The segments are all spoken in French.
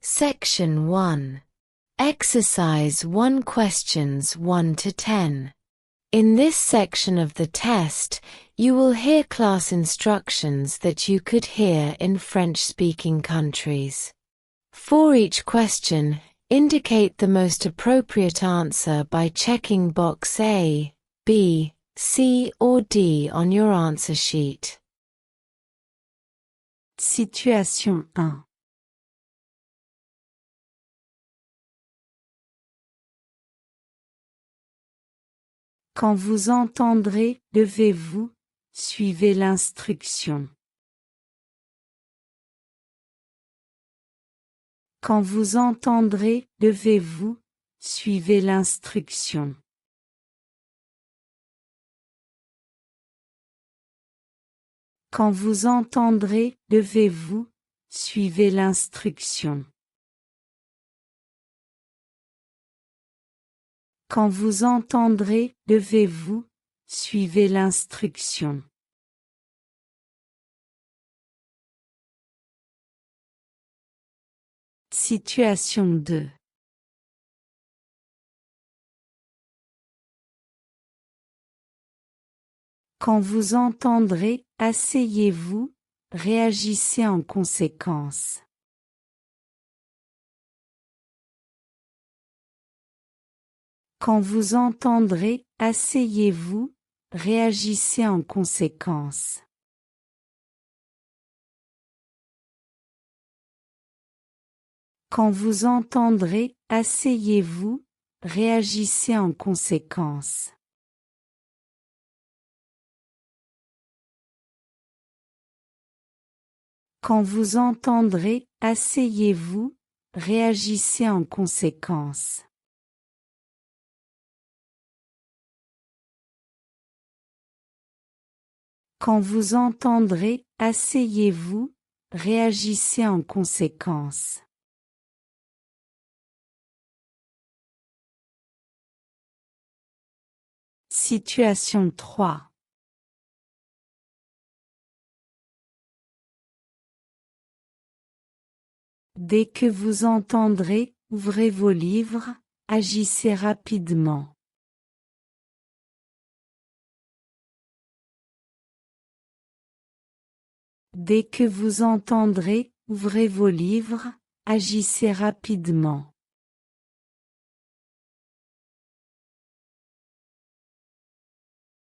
Section 1. Exercise 1 questions 1 to 10. In this section of the test, you will hear class instructions that you could hear in French-speaking countries. For each question, indicate the most appropriate answer by checking box A, B, C or D on your answer sheet. Situation 1. Quand vous entendrez « Levez-vous », suivez l'instruction. Quand vous entendrez « Levez-vous », suivez l'instruction. Quand vous entendrez « Levez-vous », suivez l'instruction. Quand vous entendrez « Levez-vous », suivez l'instruction. Situation 2. Quand vous entendrez « Asseyez-vous », réagissez en conséquence. Quand vous entendrez « Asseyez-vous », réagissez en conséquence. Quand vous entendrez « Asseyez-vous », réagissez en conséquence. Quand vous entendrez « Asseyez-vous », réagissez en conséquence. Quand vous entendrez « Asseyez-vous », réagissez en conséquence. Situation 3. Dès que vous entendrez « Ouvrez vos livres », agissez rapidement. Dès que vous entendrez « Ouvrez vos livres », agissez rapidement.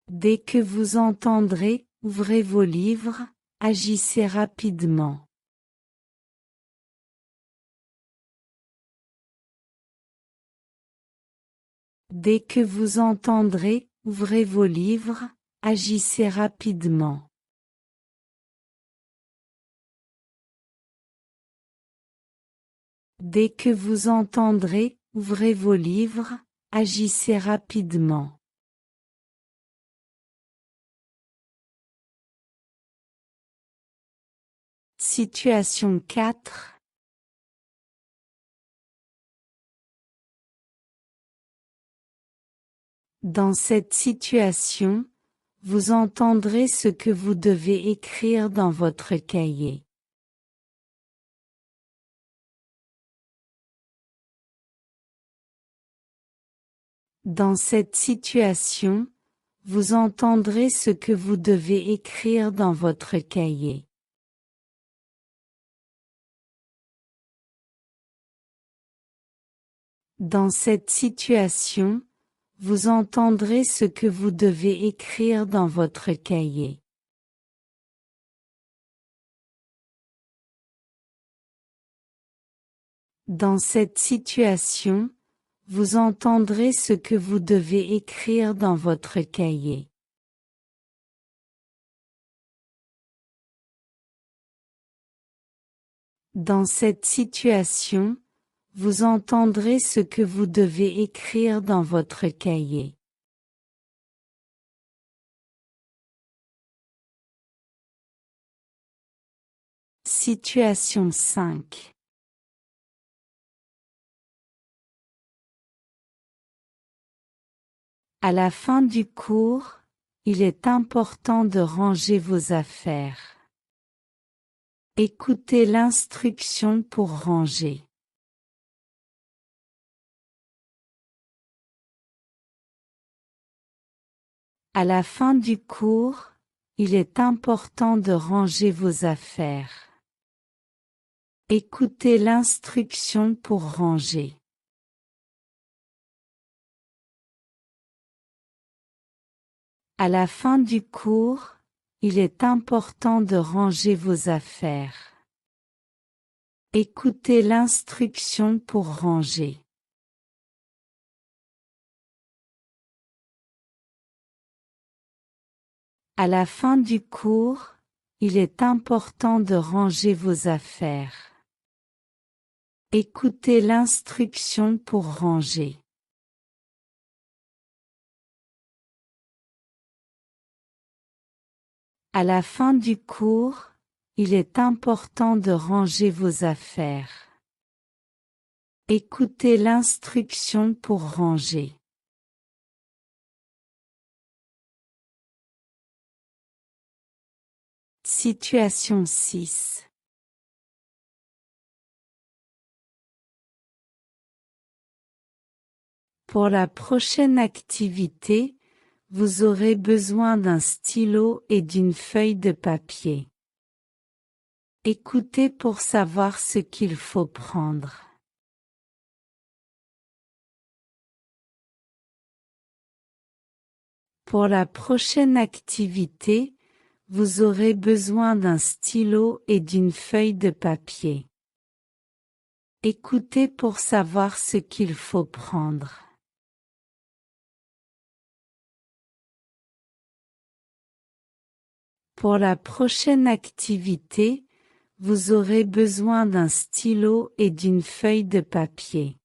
Dès que vous entendrez « Ouvrez vos livres », agissez rapidement. Dès que vous entendrez « Ouvrez vos livres », agissez rapidement. Dès que vous entendrez « Ouvrez vos livres », agissez rapidement. Situation 4. Dans cette situation, vous entendrez ce que vous devez écrire dans votre cahier. Dans cette situation, vous entendrez ce que vous devez écrire dans votre cahier. Dans cette situation, vous entendrez ce que vous devez écrire dans votre cahier. Dans cette situation, vous entendrez ce que vous devez écrire dans votre cahier. Dans cette situation, vous entendrez ce que vous devez écrire dans votre cahier. Situation 5. À la fin du cours, il est important de ranger vos affaires. Écoutez l'instruction pour ranger. À la fin du cours, il est important de ranger vos affaires. Écoutez l'instruction pour ranger. À la fin du cours, il est important de ranger vos affaires. Écoutez l'instruction pour ranger. À la fin du cours, il est important de ranger vos affaires. Écoutez l'instruction pour ranger. À la fin du cours, il est important de ranger vos affaires. Écoutez l'instruction pour ranger. Situation 6. Pour la prochaine activité, vous aurez besoin d'un stylo et d'une feuille de papier. Écoutez pour savoir ce qu'il faut prendre. Pour la prochaine activité, vous aurez besoin d'un stylo et d'une feuille de papier. Écoutez pour savoir ce qu'il faut prendre. Pour la prochaine activité, vous aurez besoin d'un stylo et d'une feuille de papier.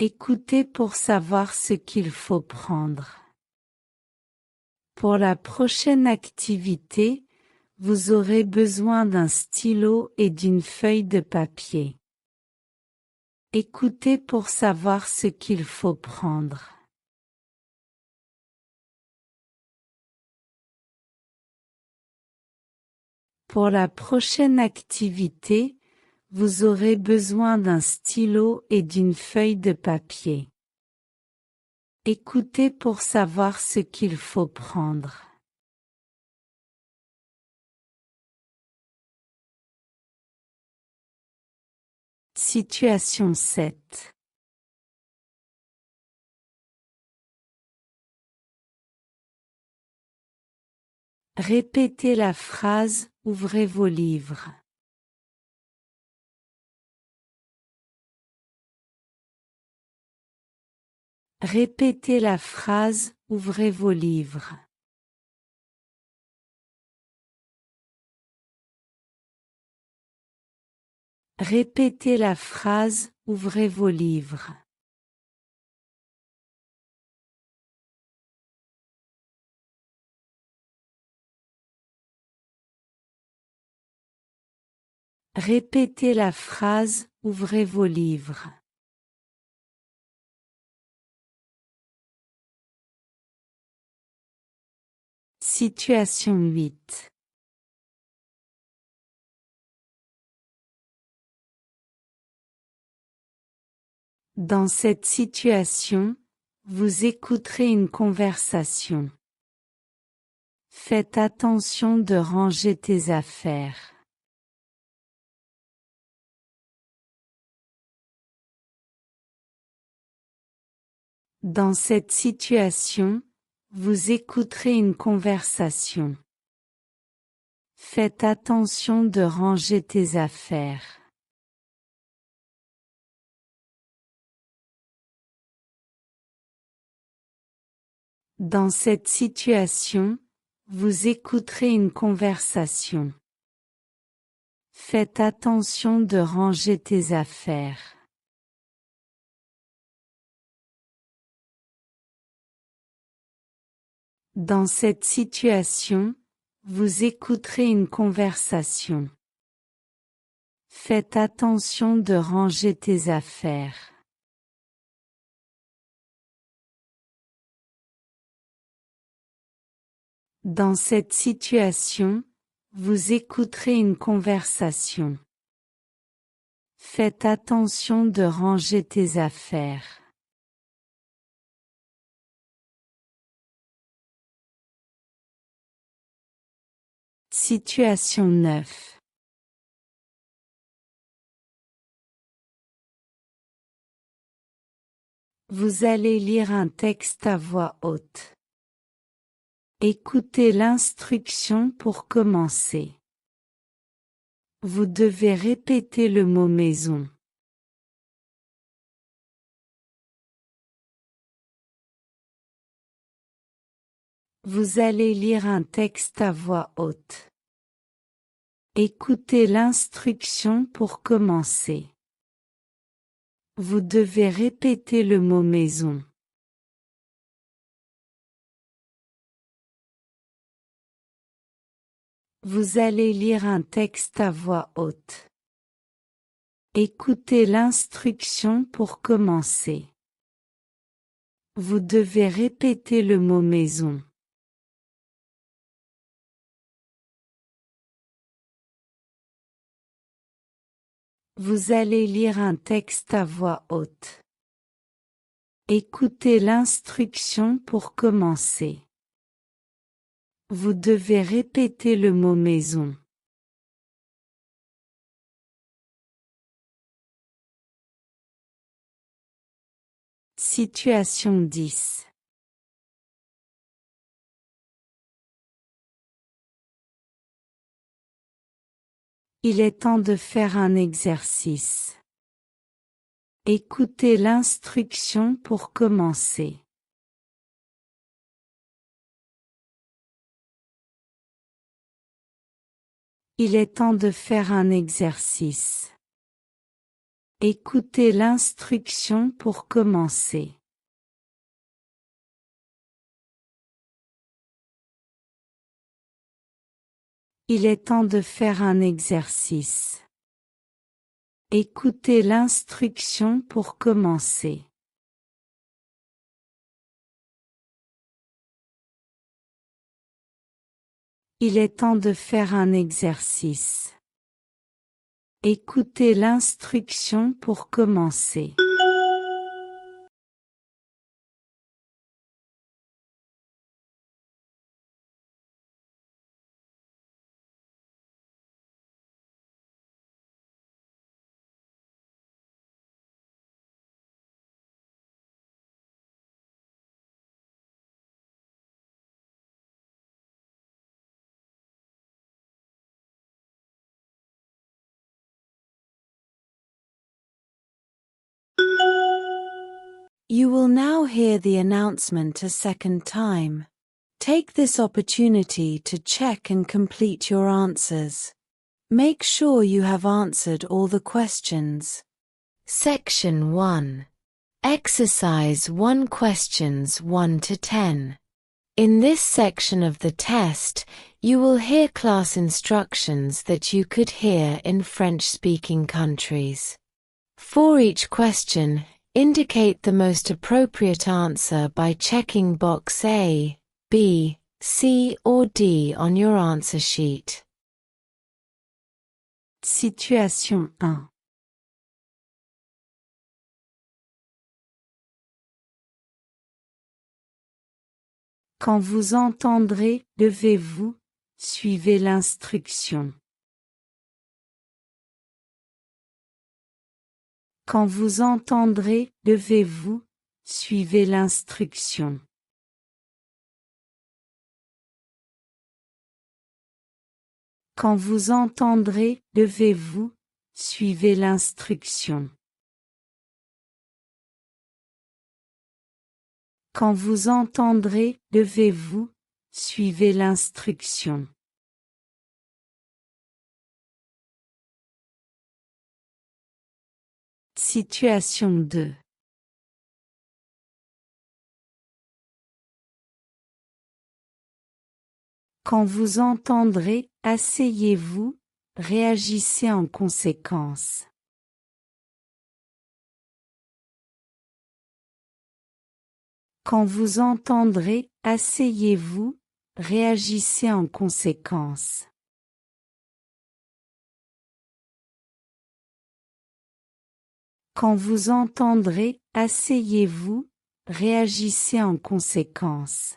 Écoutez pour savoir ce qu'il faut prendre. Pour la prochaine activité, vous aurez besoin d'un stylo et d'une feuille de papier. Écoutez pour savoir ce qu'il faut prendre. Pour la prochaine activité, vous aurez besoin d'un stylo et d'une feuille de papier. Écoutez pour savoir ce qu'il faut prendre. Situation 7. Répétez la phrase « Ouvrez vos livres ». Répétez la phrase « Ouvrez vos livres ». Répétez la phrase « Ouvrez vos livres ». Répétez la phrase « Ouvrez vos livres ». Situation 8. Dans cette situation, vous écouterez une conversation. Faites attention de ranger tes affaires. Dans cette situation, vous écouterez une conversation. Faites attention de ranger tes affaires. Dans cette situation, vous écouterez une conversation. Faites attention de ranger tes affaires. Dans cette situation, vous écouterez une conversation. Faites attention de ranger tes affaires. Dans cette situation, vous écouterez une conversation. Faites attention de ranger tes affaires. Situation 9. Vous allez lire un texte à voix haute. Écoutez l'instruction pour commencer. Vous devez répéter le mot maison. Vous allez lire un texte à voix haute. Écoutez l'instruction pour commencer. Vous devez répéter le mot maison. Vous allez lire un texte à voix haute. Écoutez l'instruction pour commencer. Vous devez répéter le mot maison. Vous allez lire un texte à voix haute. Écoutez l'instruction pour commencer. Vous devez répéter le mot maison. Situation 10. Il est temps de faire un exercice. Écoutez l'instruction pour commencer. Il est temps de faire un exercice. Écoutez l'instruction pour commencer. Il est temps de faire un exercice. Écoutez l'instruction pour commencer. Il est temps de faire un exercice. Écoutez l'instruction pour commencer. You will now hear the announcement a second time. Take this opportunity to check and complete your answers. Make sure you have answered all the questions. Section 1. Exercise 1 questions 1 to 10. In this section of the test, you will hear class instructions that you could hear in French-speaking countries. For each question, indicate the most appropriate answer by checking box A, B, C or D on your answer sheet. Situation 1. Quand vous entendrez « levez-vous », suivez l'instruction. Quand vous entendrez « levez-vous », suivez l'instruction. Quand vous entendrez « levez-vous », suivez l'instruction. Quand vous entendrez « levez-vous », suivez l'instruction. Situation 2. Quand vous entendrez « asseyez-vous », réagissez en conséquence. Quand vous entendrez « asseyez-vous », réagissez en conséquence. Quand vous entendrez « asseyez-vous », réagissez en conséquence.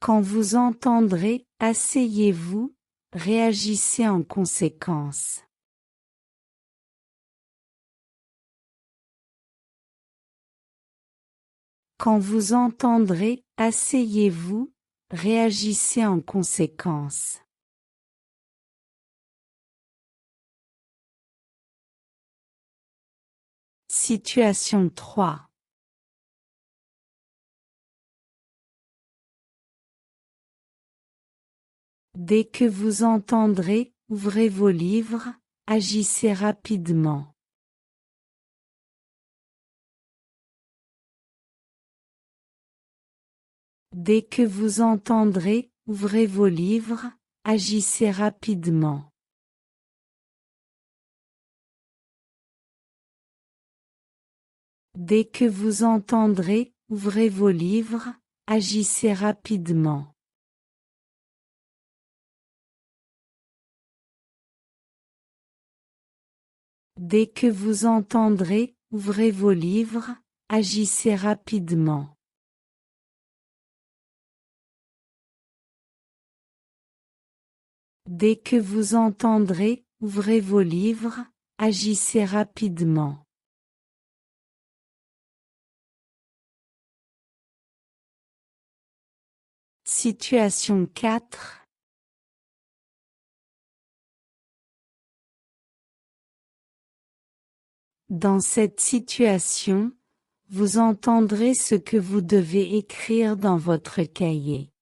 Quand vous entendrez « asseyez-vous », réagissez en conséquence. Quand vous entendrez « asseyez-vous », réagissez en conséquence. Situation 3. Dès que vous entendrez « ouvrez vos livres », agissez rapidement. Dès que vous entendrez « ouvrez vos livres », agissez rapidement. Dès que vous entendrez « ouvrez vos livres », agissez rapidement. Dès que vous entendrez « ouvrez vos livres », agissez rapidement. Dès que vous entendrez « ouvrez vos livres », agissez rapidement. Situation 4. Dans cette situation, vous entendrez ce que vous devez écrire dans votre cahier.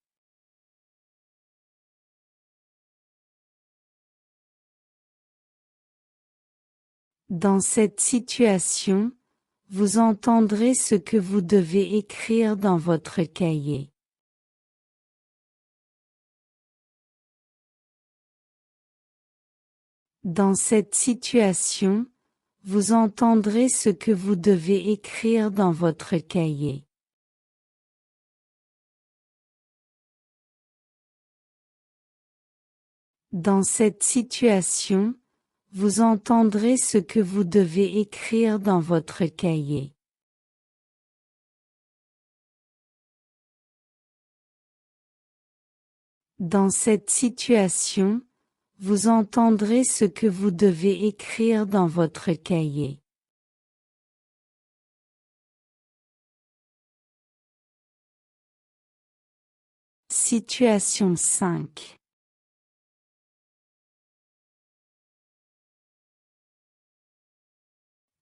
Dans cette situation, vous entendrez ce que vous devez écrire dans votre cahier. Dans cette situation, vous entendrez ce que vous devez écrire dans votre cahier. Dans cette situation, vous entendrez ce que vous devez écrire dans votre cahier. Dans cette situation, vous entendrez ce que vous devez écrire dans votre cahier. Situation 5.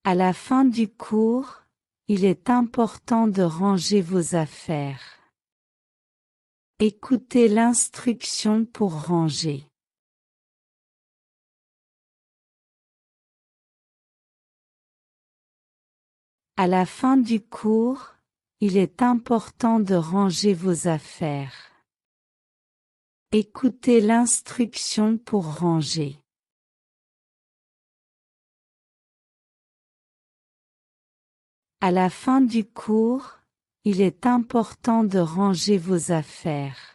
À la fin du cours, il est important de ranger vos affaires. Écoutez l'instruction pour ranger. À la fin du cours, il est important de ranger vos affaires. Écoutez l'instruction pour ranger. À la fin du cours, il est important de ranger vos affaires.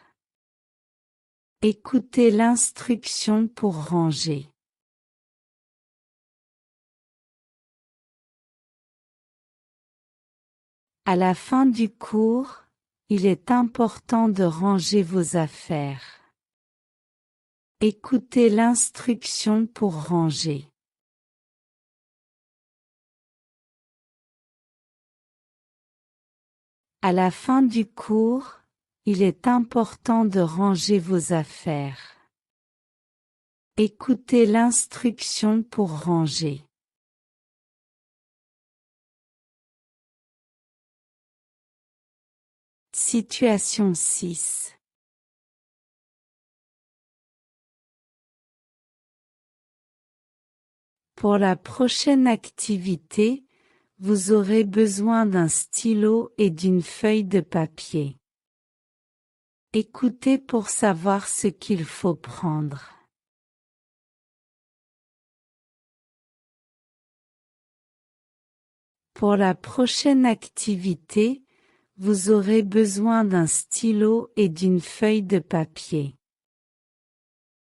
Écoutez l'instruction pour ranger. À la fin du cours, il est important de ranger vos affaires. Écoutez l'instruction pour ranger. À la fin du cours, il est important de ranger vos affaires. Écoutez l'instruction pour ranger. Situation 6. Pour la prochaine activité, vous aurez besoin d'un stylo et d'une feuille de papier. Écoutez pour savoir ce qu'il faut prendre. Pour la prochaine activité, vous aurez besoin d'un stylo et d'une feuille de papier.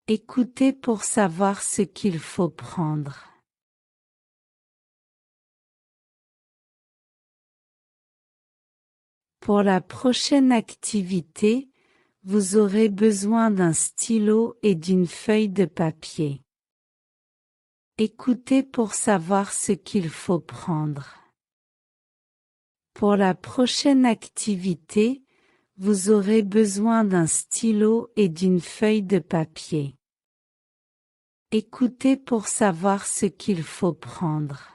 Écoutez pour savoir ce qu'il faut prendre. Pour la prochaine activité, Vous aurez besoin d'un stylo et d'une feuille de papier. Écoutez pour savoir ce qu'il faut prendre. Pour la prochaine activité, vous aurez besoin d'un stylo et d'une feuille de papier. Écoutez pour savoir ce qu'il faut prendre.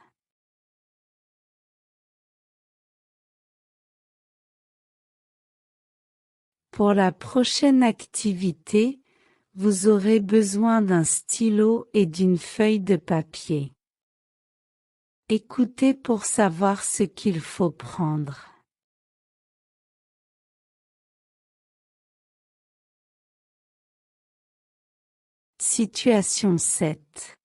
Pour la prochaine activité, vous aurez besoin d'un stylo et d'une feuille de papier. Écoutez pour savoir ce qu'il faut prendre. Situation 7.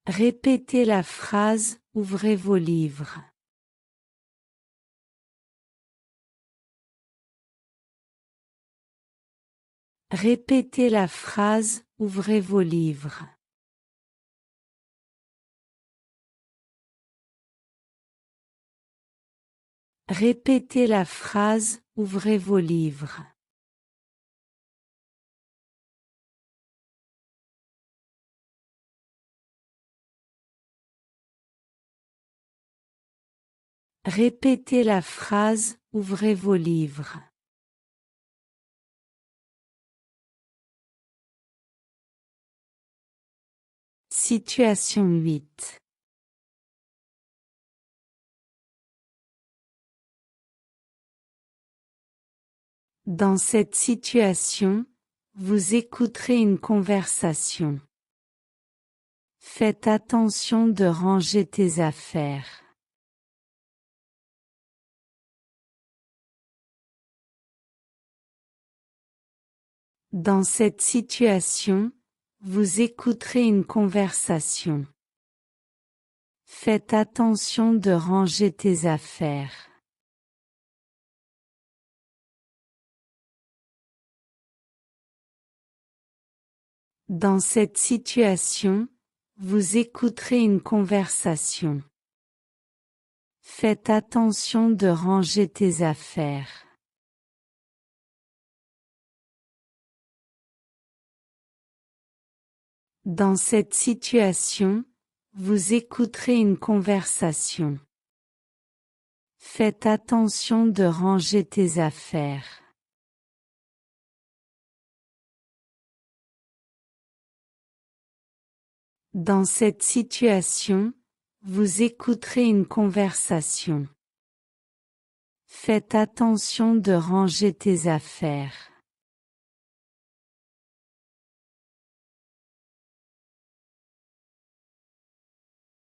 Répétez la phrase « Ouvrez vos livres ». Répétez la phrase « Ouvrez vos livres ». Répétez la phrase « Ouvrez vos livres ». Répétez la phrase « Ouvrez vos livres ». Situation 8. Dans cette situation, vous écouterez une conversation. Faites attention de ranger tes affaires. Dans cette situation, vous écouterez une conversation. Faites attention de ranger tes affaires. Dans cette situation, vous écouterez une conversation. Faites attention de ranger tes affaires. Dans cette situation, vous écouterez une conversation. Faites attention de ranger tes affaires. Dans cette situation, vous écouterez une conversation. Faites attention de ranger tes affaires.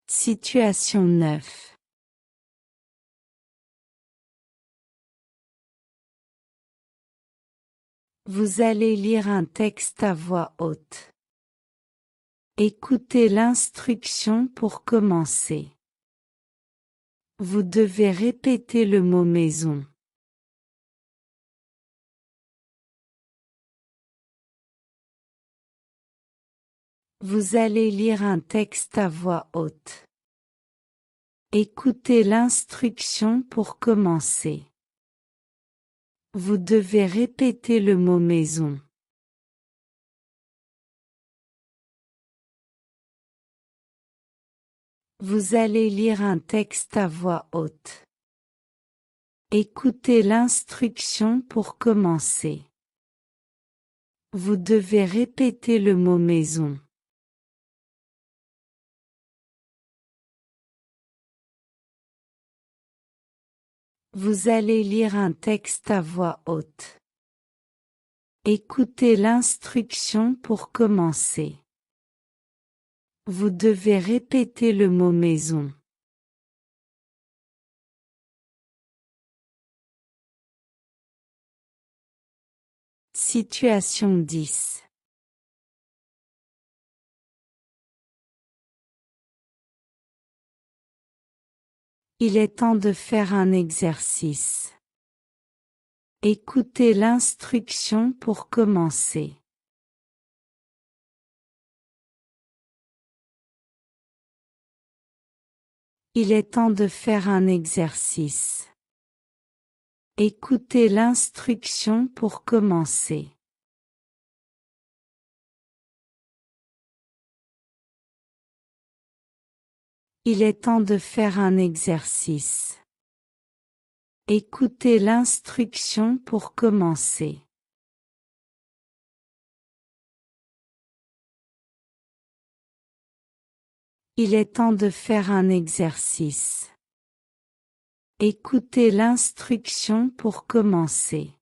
Situation 9. Vous allez lire un texte à voix haute. Écoutez l'instruction pour commencer. Vous devez répéter le mot maison. Vous allez lire un texte à voix haute. Écoutez l'instruction pour commencer. Vous devez répéter le mot maison. Vous allez lire un texte à voix haute. Écoutez l'instruction pour commencer. Vous devez répéter le mot maison. Vous allez lire un texte à voix haute. Écoutez l'instruction pour commencer. Vous devez répéter le mot maison. Situation 10. Il est temps de faire un exercice. Écoutez l'instruction pour commencer. Il est temps de faire un exercice. Écoutez l'instruction pour commencer. Il est temps de faire un exercice. Écoutez l'instruction pour commencer. Il est temps de faire un exercice. Écoutez l'instruction pour commencer.